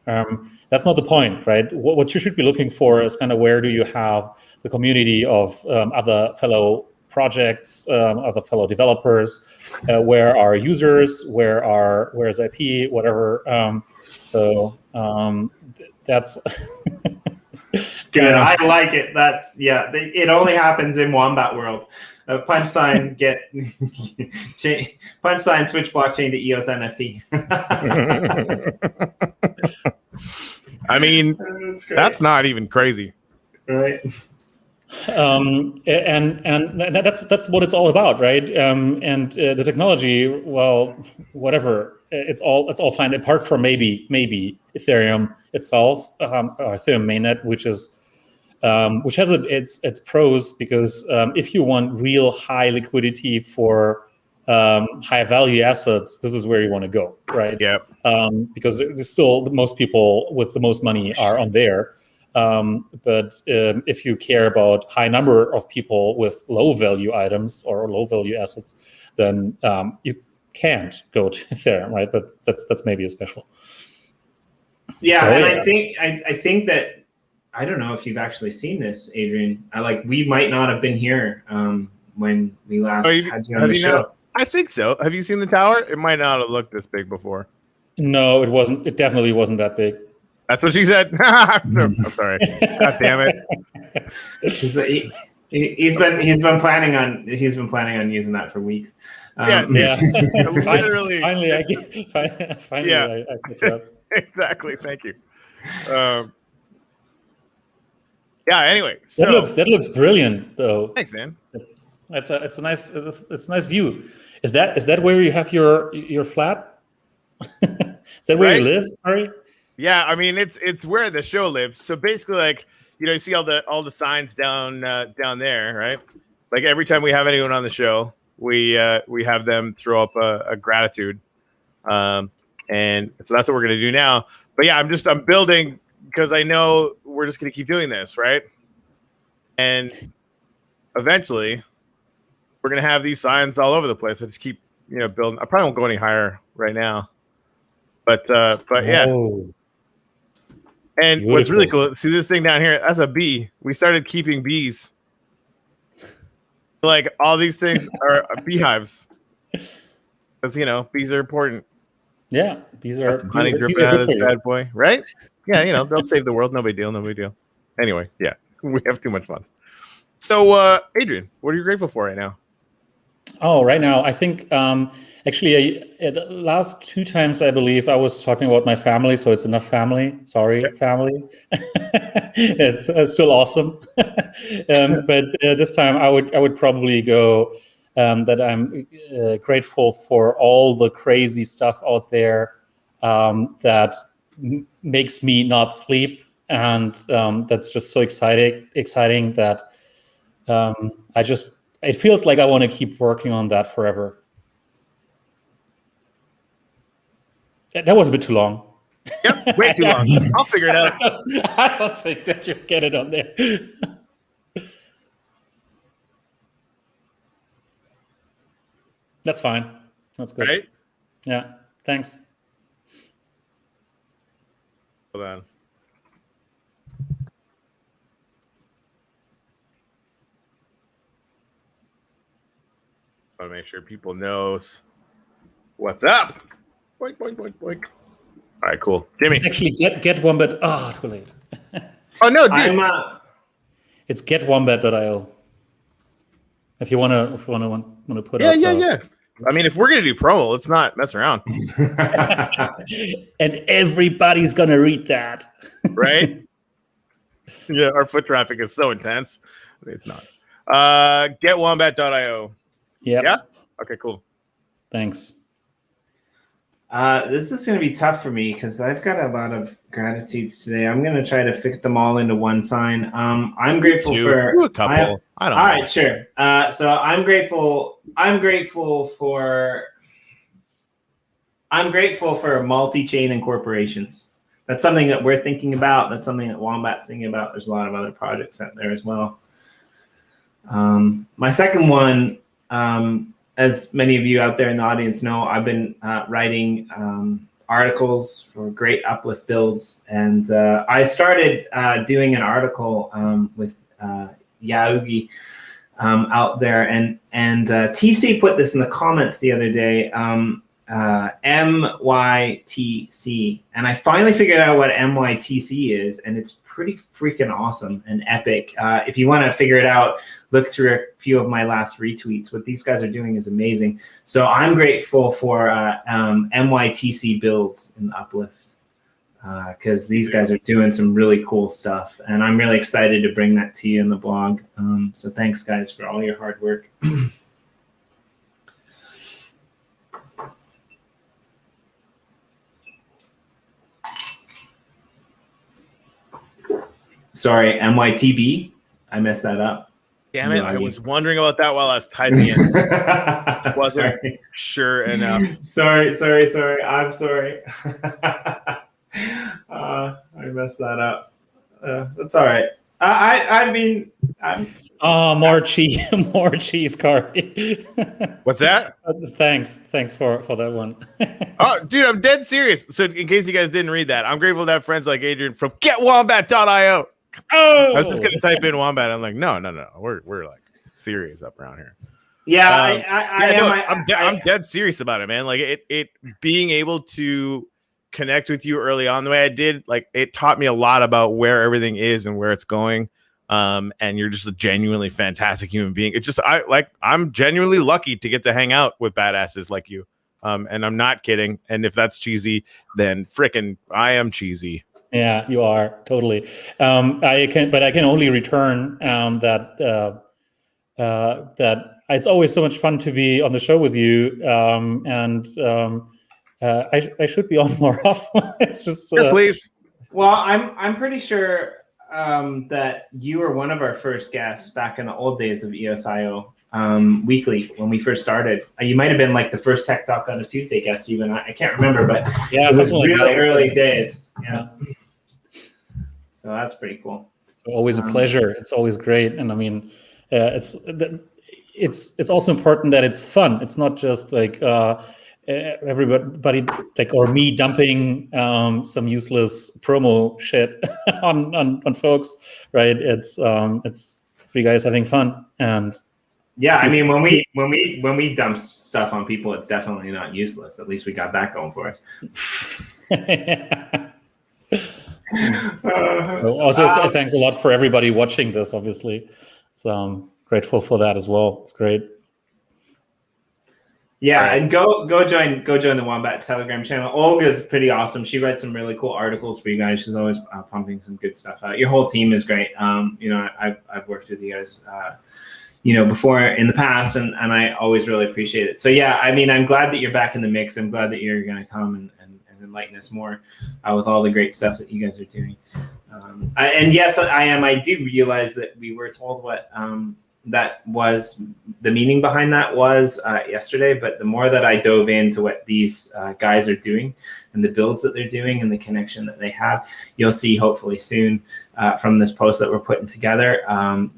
That's not the point, right? What you should be looking for is kind of where do you have the community of other fellow projects, other fellow developers, where are users, where is IP, whatever. That's it's good. Yeah. I like it. That's it only happens in Wombat world. Punch sign punch sign switch blockchain to EOS NFT. I mean, that's not even crazy, right? And that's what it's all about, right? And the technology, well, whatever, it's all fine apart from maybe Ethereum itself, or Ethereum mainnet, which has its pros, because if you want real high liquidity for high value assets, this is where you want to go, right? Yeah. Because there's still most people with the most money are on there. But if you care about high number of people with low value items or low value assets, then you can't go to Ethereum, right? But that's maybe a special. Yeah, and I think that, I don't know if you've actually seen this, Adrian. We might not have been here when we last had you on the show. I think so. Have you seen the tower? It might not have looked this big before. No, it wasn't. It definitely wasn't that big. That's what she said. I'm sorry. God damn it. He's been planning on using that for weeks. Literally. Finally, I set you up. Exactly. Thank you. Anyway, so that looks brilliant, though. Thanks, man. It's a nice view. Is that where you have your flat? Is that where you live, Ari? Yeah, I mean it's where the show lives. So basically, like, you know, you see all the signs down there, right? Like every time we have anyone on the show, we have them throw up a gratitude, and so that's what we're gonna do now. But yeah, I'm building because I know we're just gonna keep doing this, right? And eventually, we're gonna have these signs all over the place. I just keep, you know, building. I probably won't go any higher right now, but yeah. And Beautiful. what's really cool, see this thing down here? That's a bee. We started keeping bees. Like all these things are beehives, because you know bees are important. Yeah, bees are. Some honey dripping out of this bad boy, right? Yeah, you know they'll save the world. No big deal. No big deal. Anyway, yeah, we have too much fun. So, Adrian, what are you grateful for right now? Oh, right now, I think actually, the last 2 times I believe I was talking about my family, so it's enough family. Sorry, family. it's still awesome, but this time I would probably go that I'm grateful for all the crazy stuff out there that makes me not sleep, and that's just so exciting that it feels like I want to keep working on that forever. That was a bit too long. Yep, way too long. I'll figure it out. I don't think that you'll get it on there. That's fine. That's good. Right? Yeah, thanks. Hold on. I want to make sure people knows what's up. Boink, boink, boink, boink. All right, cool. Jimmy. It's actually get Wombat. Oh, too late. Oh no, dude. It's getwombat.io. If you want to put up. Yeah. I mean, if we're gonna do promo, let's not mess around. And everybody's gonna read that, right? Yeah, our foot traffic is so intense. It's not. Getwombat.io. Yep. Yeah. Okay. Cool. Thanks. This is going to be tough for me because I've got a lot of gratitudes today. I'm going to try to fit them all into one sign. I'm grateful for a couple. I don't know. All right, sure. So I'm grateful for multi-chain incorporations. That's something that we're thinking about. That's something that Wombat's thinking about. There's a lot of other projects out there as well. My second one, as many of you out there in the audience know, I've been writing articles for great uplift builds. And I started doing an article with Yaogi out there. And TC put this in the comments the other day, MYTC. And I finally figured out what MYTC is, and it's pretty freaking awesome and epic. If you want to figure it out, look through a few of my last retweets. What these guys are doing is amazing. So I'm grateful for MYTC builds in the uplift because these guys are doing some really cool stuff. And I'm really excited to bring that to you in the blog. So thanks, guys, for all your hard work. Sorry, MYTB. I messed that up. Damn it. I was wondering about that while I was typing it. Wasn't sure enough. Sorry. I'm sorry. I messed that up. That's all right. I mean, more cheese, Corey. What's that? Thanks for that one. Oh, dude, I'm dead serious. So in case you guys didn't read that, I'm grateful to have friends like Adrian from getwombat.io. Oh, I was just gonna type in Wombat. I'm like, no, we're like serious up around here. Yeah, I'm dead serious about it, man. Like it being able to connect with you early on the way I did, like it taught me a lot about where everything is and where it's going. And you're just a genuinely fantastic human being. It's just I'm genuinely lucky to get to hang out with badasses like you. And I'm not kidding. And if that's cheesy, then frickin' I am cheesy. Yeah, you are totally. I can only return that it's always so much fun to be on the show with you, and I should be on more often. It's just yes, please. Well, I'm pretty sure that you were one of our first guests back in the old days of EOS.io weekly when we first started. You might have been like the first Tech Talk on a Tuesday guest, even. I can't remember, but yeah, it was like really early days. Yeah. So that's pretty cool. So always a pleasure. It's always great, and I mean, it's also important that it's fun. It's not just like everybody like or me dumping some useless promo shit on folks, right? It's three guys having fun, and yeah, I mean, when we dump stuff on people, it's definitely not useless. At least we got that going for us. So also, thanks a lot for everybody watching this. Obviously, it's grateful for that as well. It's great. Yeah, and go join the Wombat Telegram channel. Olga's pretty awesome. She writes some really cool articles for you guys. She's always pumping some good stuff out. Your whole team is great. I've worked with you guys, before in the past, and I always really appreciate it. So yeah, I mean, I'm glad that you're back in the mix. I'm glad that you're going to come and enlighten us more with all the great stuff that you guys are doing. And yes, I am. I do realize that we were told what that was the meaning behind that was yesterday, but the more that I dove into what these guys are doing and the builds that they're doing and the connection that they have, you'll see hopefully soon from this post that we're putting together.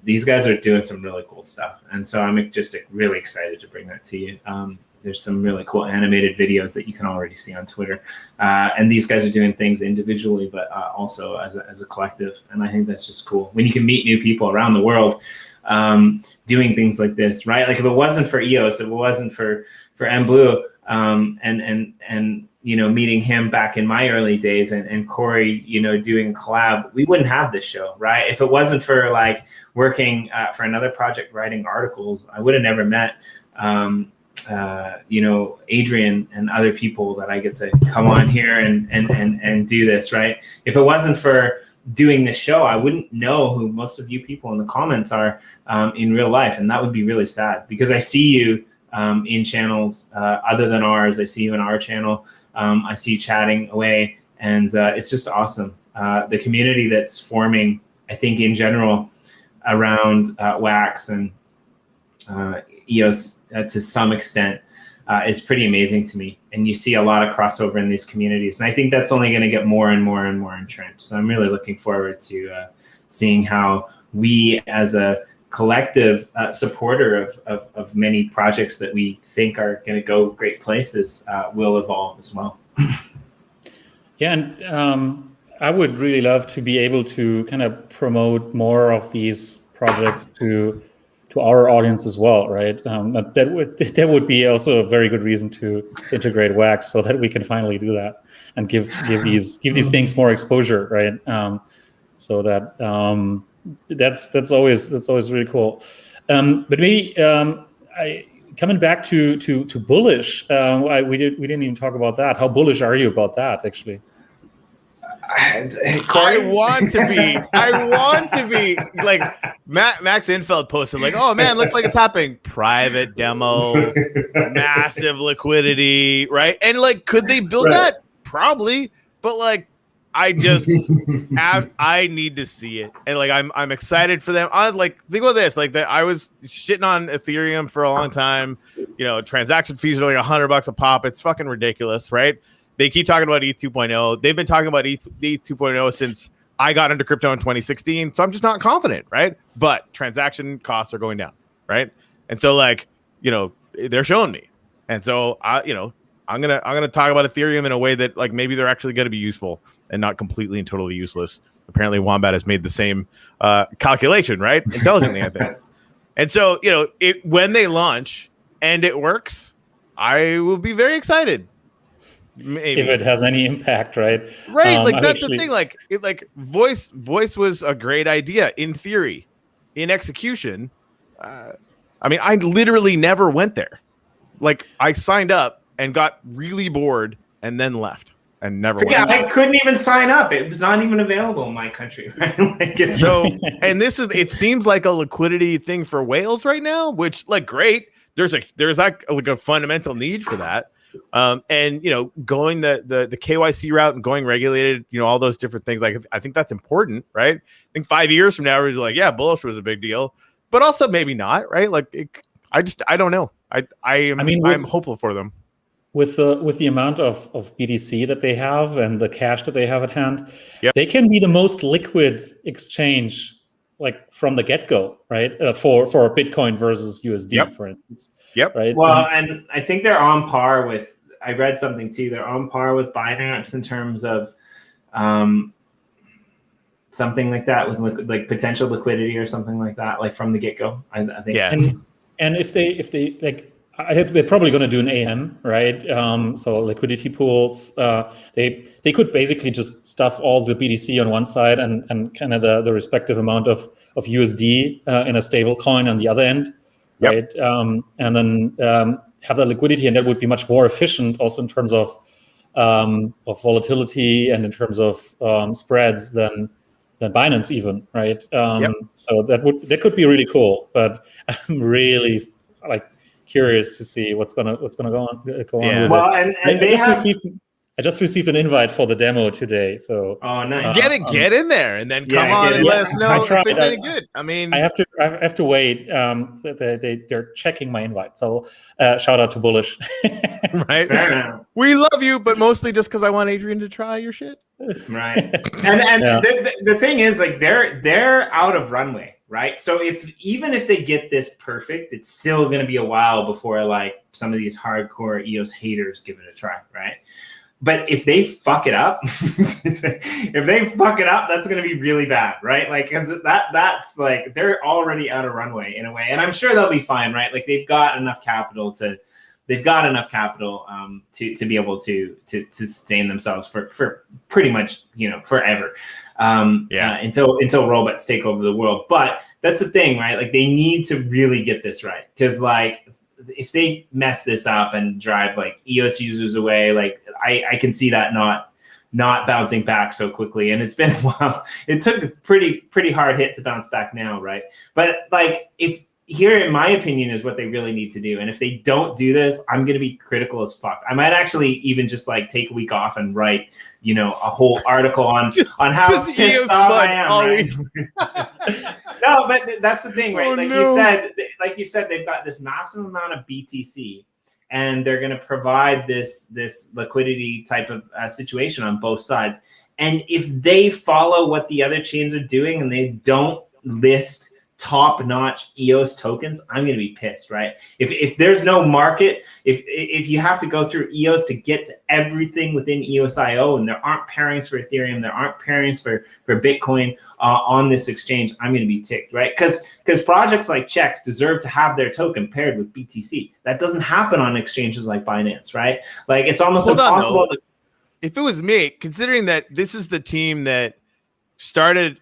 These guys are doing some really cool stuff, and so I'm just really excited to bring that to you. There's some really cool animated videos that you can already see on Twitter. And these guys are doing things individually, but also as a collective. And I think that's just cool. When you can meet new people around the world doing things like this, right? Like if it wasn't for EOS, if it wasn't for MBlue, and meeting him back in my early days and Corey, doing collab, we wouldn't have this show, right? If it wasn't for like working for another project, writing articles, I would have never met Adrian and other people that I get to come on here and do this, right? If it wasn't for doing this show, I wouldn't know who most of you people in the comments are in real life. And that would be really sad because I see you in channels other than ours. I see you in our channel. I see you chatting away, and it's just awesome. The community that's forming, I think in general, around Wax and EOS to some extent is pretty amazing to me. And you see a lot of crossover in these communities. And I think that's only going to get more and more and more entrenched. So I'm really looking forward to seeing how we as a collective supporter of many projects that we think are going to go great places will evolve as well. Yeah, and I would really love to be able to kind of promote more of these projects to our audience as well, right? That would be also a very good reason to integrate Wax so that we can finally do that and give these things more exposure, right? So that that's always really cool. But maybe coming back to bullish, we didn't even talk about that. How bullish are you about that, actually? I want to be like Max Infeld posted like, oh man, looks like it's happening. Private demo, massive liquidity, right? And like, could they build that? Probably, but like, I just I need to see it, and like I'm excited for them. I like think about this, like that I was shitting on Ethereum for a long time. Transaction fees are like $100 a pop. It's fucking ridiculous, right? They keep talking about ETH 2.0. They've been talking about ETH 2.0 since I got into crypto in 2016. So I'm just not confident, right? But transaction costs are going down, right? And so like, they're showing me. And so I'm gonna talk about Ethereum in a way that like maybe they're actually gonna be useful and not completely and totally useless. Apparently Wombat has made the same calculation, right? Intelligently, I think. And so, when they launch and it works, I will be very excited. Maybe. If it has any impact, right? Right, like that's the thing. Like voice was a great idea in theory, in execution. I mean, I literally never went there. Like I signed up and got really bored and then left and never went. Yeah, I couldn't even sign up. It was not even available in my country. Right? And it seems like a liquidity thing for whales right now, which like great. There's like a fundamental need for that. And going the KYC route and going regulated, all those different things. Like I think that's important, right? I think 5 years from now, we're like, yeah, bullish was a big deal, but also maybe not, right? Like I don't know. I'm hopeful for them. With the amount of BTC that they have and the cash that they have at hand, yep. They can be the most liquid exchange, like from the get-go, right? For a Bitcoin versus USD, yep. for instance. Yep. Right. Well, and I think they're on par with. I read something too. They're on par with Binance in terms of something like that with like potential liquidity or something like that, like from the get-go. I think. Yeah. And if they like. I hope they're probably going to do an AM, right? So liquidity pools. They could basically just stuff all the BTC on one side and kind of the respective amount of USD in a stable coin on the other end, right? Yep. And then have that liquidity, and that would be much more efficient, also in terms of volatility and in terms of spreads than Binance even, right? Yep. So that could be really cool, but I'm really curious to see what's gonna go on. Yeah. Well, and I just received an invite for the demo today. So nice. Get in there, and then come on and let us know if it's any good. I mean, I have to wait. They're checking my invite. So shout out to Bullish. Right. We love you, but mostly just because I want Adrian to try your shit. Right. And the thing is, like, they're out of runway. Right. So even if they get this perfect, it's still going to be a while before like some of these hardcore EOS haters give it a try. Right. But if they fuck it up, that's going to be really bad. Right. Like, because that's like they're already out of runway in a way. And I'm sure they'll be fine. Right. Like they've got enough capital to be able to sustain themselves for pretty much, forever. Until robots take over the world. But that's the thing, right? Like they need to really get this right, because like if they mess this up and drive like EOS users away, like I can see that not bouncing back so quickly. And it's been a while. It took a pretty hard hit to bounce back now, right? But like here, in my opinion, is what they really need to do. And if they don't do this, I'm going to be critical as fuck. I might actually even just like take a week off and write, a whole article on how pissed off I am. Right? No, but that's the thing, right? You said, they've got this massive amount of BTC, and they're going to provide this liquidity type of situation on both sides. And if they follow what the other chains are doing and they don't list top-notch EOS tokens, I'm going to be pissed, right? If there's no market, if you have to go through EOS to get to everything within EOS.io, and there aren't pairings for Ethereum, there aren't pairings for Bitcoin on this exchange, I'm going to be ticked, right? Because projects like Chex deserve to have their token paired with BTC. That doesn't happen on exchanges like Binance, right? Like it's almost impossible. If it was me, considering that this is the team that started,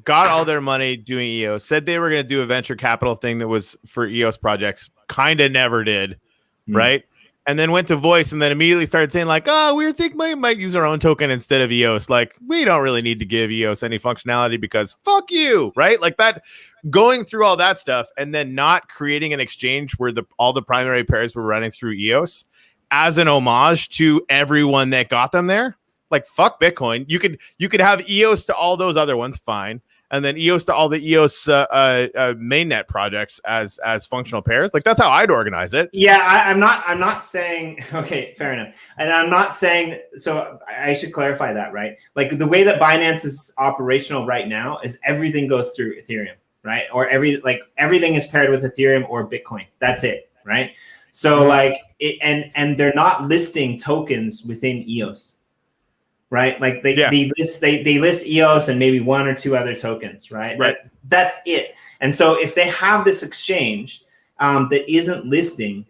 got all their money doing EOS, said they were going to do a venture capital thing that was for EOS projects, kind of never did, right? And then went to Voice and then immediately started saying like, we think we might use our own token instead of EOS. Like, we don't really need to give EOS any functionality because fuck you, right? Like that, going through all that stuff and then not creating an exchange where all the primary pairs were running through EOS as an homage to everyone that got them there. Like fuck Bitcoin. You could have EOS to all those other ones, fine, and then EOS to all the EOS mainnet projects as functional pairs. Like that's how I'd organize it. Yeah, I'm not saying okay, fair enough, and I'm not saying so. I should clarify that, right? Like the way that Binance is operational right now is everything goes through Ethereum, right? Or everything is paired with Ethereum or Bitcoin. That's it, right? So like it, and they're not listing tokens within EOS. Right, like they list EOS and maybe one or two other tokens, right? That's it. And so if they have this exchange that isn't listing,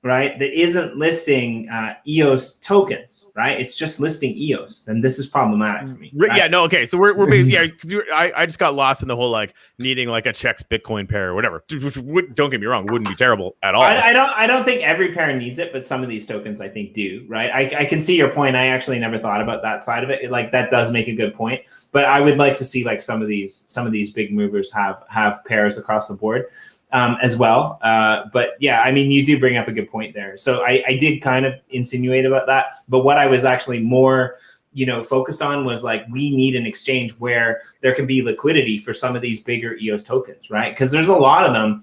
right? That isn't listing EOS tokens, right? It's just listing EOS. Then this is problematic for me. Right? Yeah, no, okay. So we're basically, I just got lost in the whole like needing like a Chex Bitcoin pair or whatever. Don't get me wrong, it wouldn't be terrible at all. I don't think every pair needs it, but some of these tokens I think do, right? I can see your point. I actually never thought about that side of it. Like that does make a good point. But I would like to see like some of these big movers have pairs across the board. As well. But yeah, I mean, you do bring up a good point there. So I did kind of insinuate about that, but what I was actually more focused on was like, we need an exchange where there can be liquidity for some of these bigger EOS tokens, right? Because there's a lot of them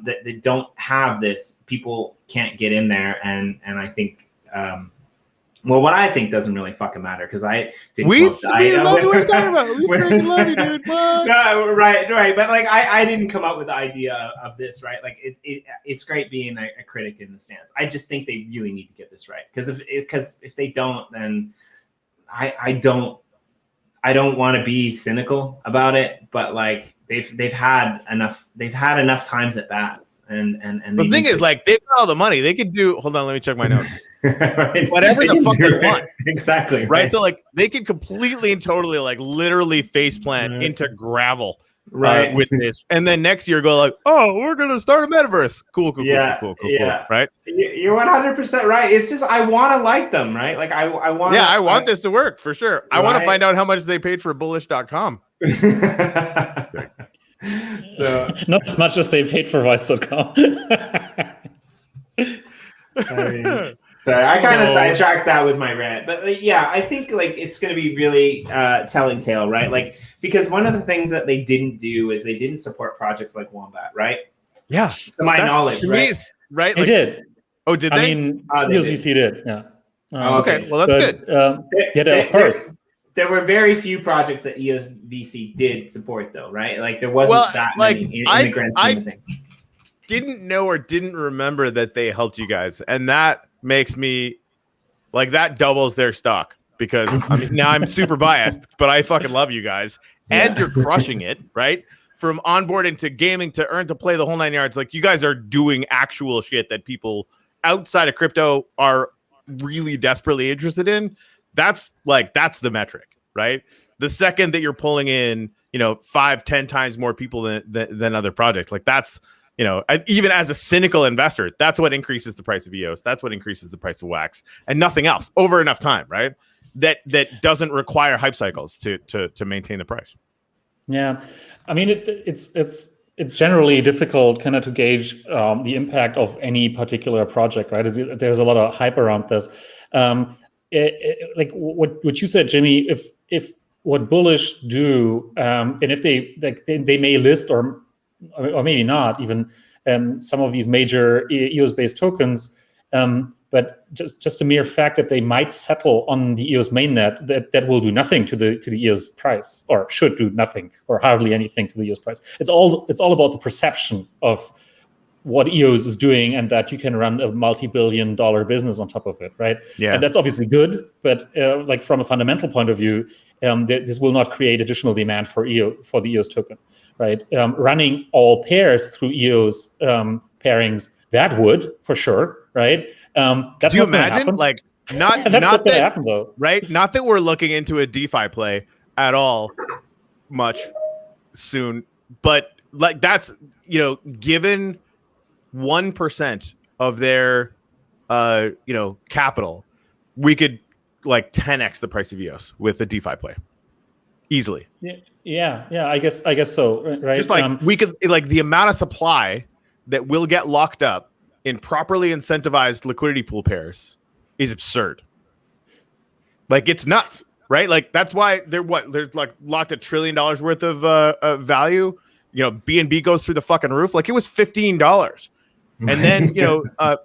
that don't have this. People can't get in there, and I think what I think doesn't really fucking matter, because I didn't. We love you. What are you talking about? We freaking love you, dude. What? No, right. But like, I didn't come up with the idea of this, right? Like, it's great being a critic in the stance. I just think they really need to get this right, because if they don't, then I don't want to be cynical about it, but like they've had enough times at bats, and the thing is, like, they've got all the money. They could do. Hold on, let me check my notes. Right. Whatever the fuck they want. Exactly. Right. So like, they could completely and totally, like, literally faceplant into gravel. Right, with this, and then next year go like, oh, we're gonna start a metaverse. Cool. Right? You're 100% right. It's just, I want to like them, right? Like, I want. Yeah, I want this to work for sure. I want to find out how much they paid for bullish.com. So not as much as they paid for Vice.com. Sorry, I kind of sidetracked that with my rant, but yeah, I think like it's going to be really telling tale, right? Like, because one of the things that they didn't do is they didn't support projects like Wombat, right? Yeah, to my knowledge, right? They did. Oh, did they? I mean, USVC did. Yeah. Okay, well, that's good. Of course. There were very few projects that ESVC did support, though, right? Like, there wasn't that many in the grand scheme of things. Didn't know or didn't remember that they helped you guys, and that makes me like, that doubles their stock, because I mean, now I'm super biased, but I fucking love you guys, and you're crushing it, right? From onboarding to gaming to earn to play, the whole 9 yards. Like, you guys are doing actual shit that people outside of crypto are really desperately interested in. That's the metric, right? The second that you're pulling in, 5-10 times more people than other projects, like, that's, even as a cynical investor, that's what increases the price of EOS. That's what increases the price of Wax, and nothing else over enough time, right? That doesn't require hype cycles to maintain the price. Yeah, I mean, it's generally difficult kind of to gauge the impact of any particular project, right? There's a lot of hype around this. Like what you said, Jimmy, if what Bullish do, and if they may list or maybe not even some of these major EOS-based tokens, but just the mere fact that they might settle on the EOS mainnet, that will do nothing to the EOS price, or should do nothing or hardly anything to the EOS price. It's all about the perception of what EOS is doing, and that you can run a multi-billion-dollar business on top of it, right? Yeah, and that's obviously good, but like, from a fundamental point of view, this will not create additional demand for the EOS token, right? Running all pairs through EOS pairings, that would for sure, right? That's Do you imagine, like, not that's not that happen, though, right? Not that we're looking into a DeFi play at all much soon, but like, that's, given 1% of their capital, we could like 10x the price of EOS with a DeFi play easily. Yeah. I guess so, right? Just like, we could, like, the amount of supply that will get locked up in properly incentivized liquidity pool pairs is absurd. Like, it's nuts, right? Like, that's why there's like locked $1 trillion worth of value. BNB goes through the fucking roof. Like, it was $15. And then,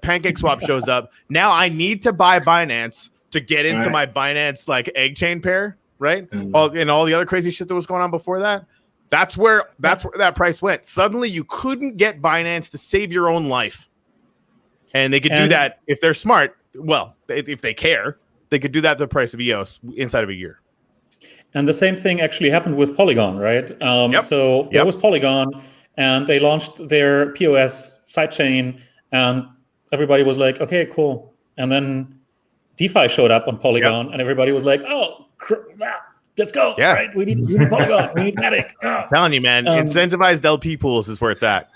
Pancake Swap shows up. Now I need to buy Binance to get into my Binance, like, egg chain pair, right? All the other crazy shit that was going on before that. That's where that price went. Suddenly you couldn't get Binance to save your own life. And they could do that if they're smart. Well, if they care, they could do that at the price of EOS inside of a year. And the same thing actually happened with Polygon, right? So there was Polygon, and they launched their POS sidechain, and everybody was like, okay, cool. And then DeFi showed up on Polygon, and everybody was like, oh, let's go. Yeah. Right? We need Polygon. We need Matic. I'm telling you, man, incentivized LP pools is where it's at.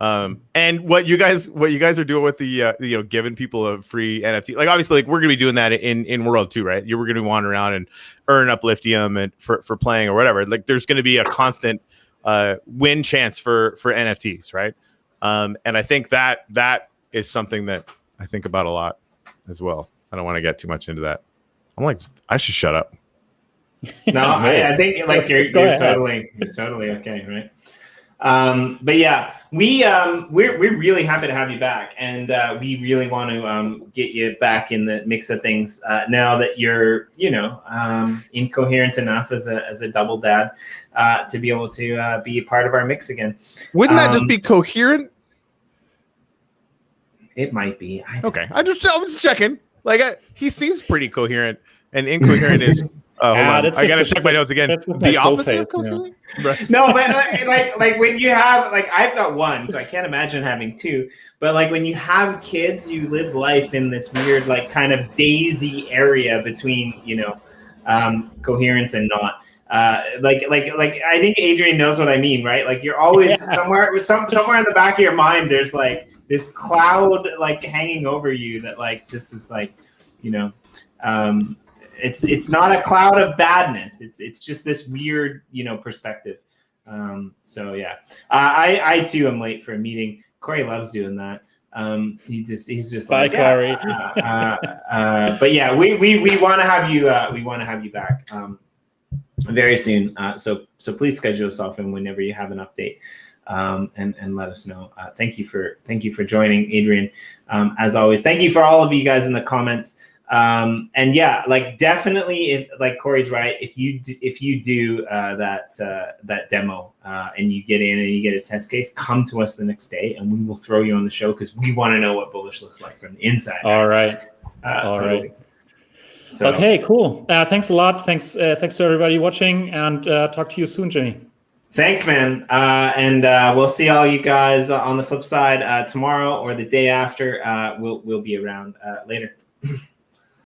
And what you guys are doing with the giving people a free NFT, like, obviously, like, we're gonna be doing that in World too, right? We're gonna wander around and earn Upliftium and for playing or whatever. Like, there's gonna be a constant win chance for NFTs, right? And I think that is something that I think about a lot as well. I don't want to get too much into that. I'm like, I should shut up. No, I think like you're totally okay, right? But yeah, we're really happy to have you back, and we really want to get you back in the mix of things now that you're incoherent enough as a double dad to be able to be a part of our mix again. Wouldn't that just be coherent? It might be. Okay, I'm just checking. Like he seems pretty coherent, and incoherent is. Hold on. I gotta check my notes again. The opposite of coherent? No, but like when you have I've got one, so I can't imagine having two. But like when you have kids, you live life in this weird kind of daisy area between coherence and not. Like I think Adrian knows what I mean, right? Like you're always somewhere in the back of your mind. There's like this cloud hanging over you that just is It's not a cloud of badness. It's just this weird, perspective. So yeah, I too am late for a meeting. Corey loves doing that. He's just bye, like, Corey. But yeah, we want to have you. We want to have you back very soon. So please schedule yourself in whenever you have an update. And let us know. Thank you for joining, Adrian. As always, thank you for all of you guys in the comments. And yeah, definitely, if Corey's right, if you do that demo and you get in and you get a test case, come to us the next day and we will throw you on the show because we want to know what bullish looks like from the inside. All right. Totally. So, okay, cool. Thanks a lot. Thanks to everybody watching, and talk to you soon, Jimmy. Thanks, man. And we'll see all you guys on the flip side tomorrow or the day after. We'll be around later.